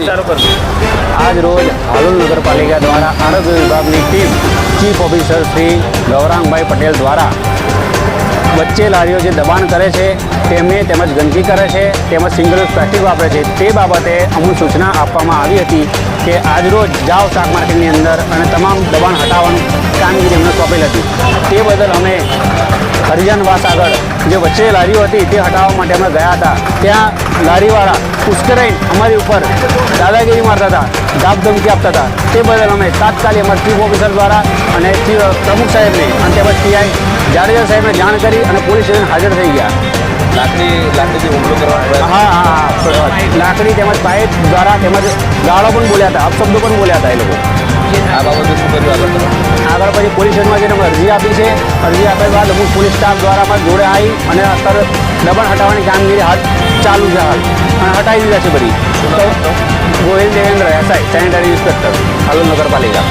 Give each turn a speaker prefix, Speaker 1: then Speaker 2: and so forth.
Speaker 1: આજ રોજ હાલોલ નગરપાલિકા દ્વારા આરોગ્ય વિભાગની team chief officer Shri Gaurangbhai Patel દ્વારા વચ્ચે લારીઓ જે દબાણ કરે છે તેમને તેમજ ગંદકી કરે છે તેમજ સિંગલ યુઝ પ્લાસ્ટિક વાપરે છે તે બાબતે અમુક સૂચના આપવામાં આવી હતી કે આજરોજ જાવ શાક માર્કેટની અંદર અને તમામ દબાણ હટાવવાનું કામગીરી અમને સોંપેલ હતી. તે બદલ અમે હરિજનવાસ આગળ જે વચ્ચે લારીઓ હતી તે હટાવવા માટે અમે ગયા હતા. ત્યાં લારીવાળા ઉશ્કેરાઈને અમારી ઉપર દાદાગીરી મારતા હતા, ધાકધમકી આપતા હતા. તે બદલ અમે તાત્કાલિક અમારા ચીફ ઓફિસર દ્વારા અને પ્રમુખ સાહેબને અને તેમજ પીઆઈ જાડેજા સાહેબને જાણ કરી અને પોલીસ સ્ટેશન હાજર થઈ ગયા.
Speaker 2: લાકડીથી હુમલો કરવાનો
Speaker 1: હા, લાકડી તેમજ પાઇપ દ્વારા તેમજ ગાળો પણ બોલ્યા હતા, અપશબ્દો પણ બોલ્યા હતા એ લોકો.
Speaker 2: આ બાબતે શું કર્યું
Speaker 1: આગળ પછી પોલીસ સ્ટેશનમાં જઈને અમે અરજી આપી છે. અરજી આપ્યા બાદ અમુક પોલીસ સ્ટાફ દ્વારા અમારા જોડે આવી અને અત્યારે દબાણ હટાવવાની કામગીરી હાથ ચાલુ છે હાલ અને હટાવી દીધા છે બધી. Gohil Devendra SI sanitary inspector Halol નગરપાલિકા.